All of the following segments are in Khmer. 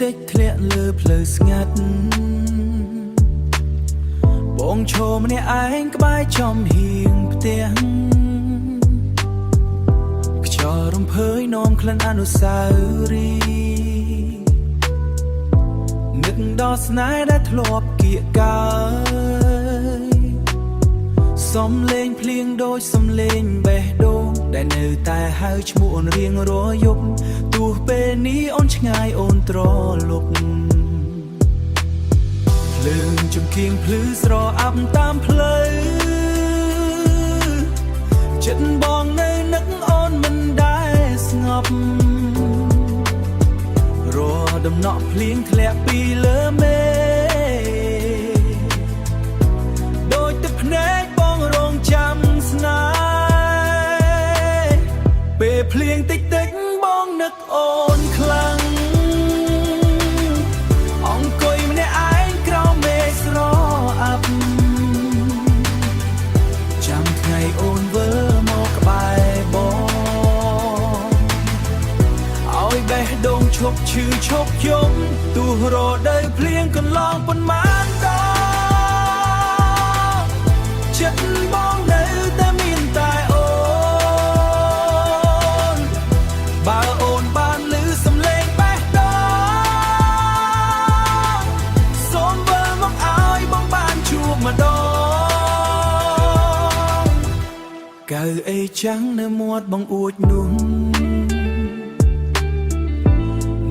តិចធ្លាក់លើផ្លូវស្ងាត់បងឈរម្នាក់ឯងក្បែរចំហៀងផ្ទះខ្យល់រំភើយនាំក្លិនអនុស្សាវរីយ៍នឹកដល់ស្នេហ៍ដែលធ្លាប់គៀកកើយសំលេងភ្លៀងដូចសំលេងបេះដូងដែលនៅតែហៅឈ្មោះអូនរៀងរាល់យប់ទោះពេលនេះអូនឆ្ងាយអូនត្រលប់ភ្លើងជំគៀងភ្លឺស្រអាប់តាមផ្លូវចិត្តបងនៅនឹកអូនមិនដែលស្ងប់រាល់ដំណក់ភ្លៀងធ្លាក់ពីលើមេដូចទឹកភ្នែកបងរងចាំស្នេហ៍ពេលភ្លៀងតិចតិចបងនឹកអូនខ្លាំងអង្គុយម្នាក់ឯងក្រោមមេឃស្រអាប់ចាំថ្ងៃអូនវិលមកក្បែរបងឲ្យបេះដូងឈប់ឈឺឈប់យំទោះរដូវភ្លៀងកន្លងប៉ុន្មានដងចិត្តបងនៅតែមានតែអូនបើអូនបានឮសំឡេងបេះដូងសូមវិលមកឲ្យបងបានជួបម្ដងកៅអីចាំងនៅមាត់បងអួចនោះ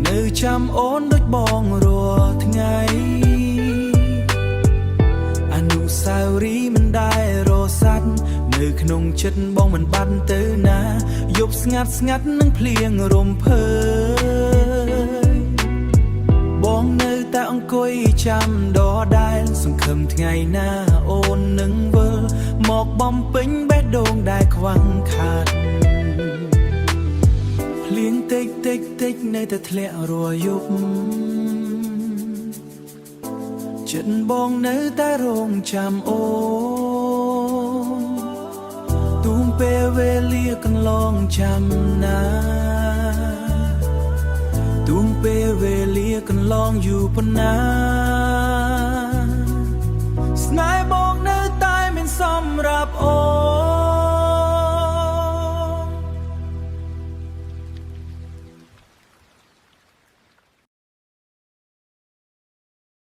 នៅចាំអូនដូចបងរាល់ថ្ងៃអនុស្សាវរីយ៍មិនដែលរសាត់នៅក្នុងចិត្តបងមិនបាត់ទៅណាយប់ស្ងាត់ស្ងាត់នឹងភ្លៀងរំភើយបងនៅតែអង្គុយចាំដដែលសង្ឃឹមថ្ងៃណាអូននឹងវិលមកបំពេញបេះដូងដែលខ្វាំងខាតភ្លៀងតិចតិចតិចនៅតែធ្លាក់រាល់យប់ចិត្តបងនៅតែរងចាំអូនទូមពេលវេលាកន្លងចាំណាទូមពេលវេលាកន្លងយូរប៉ុណ្ណា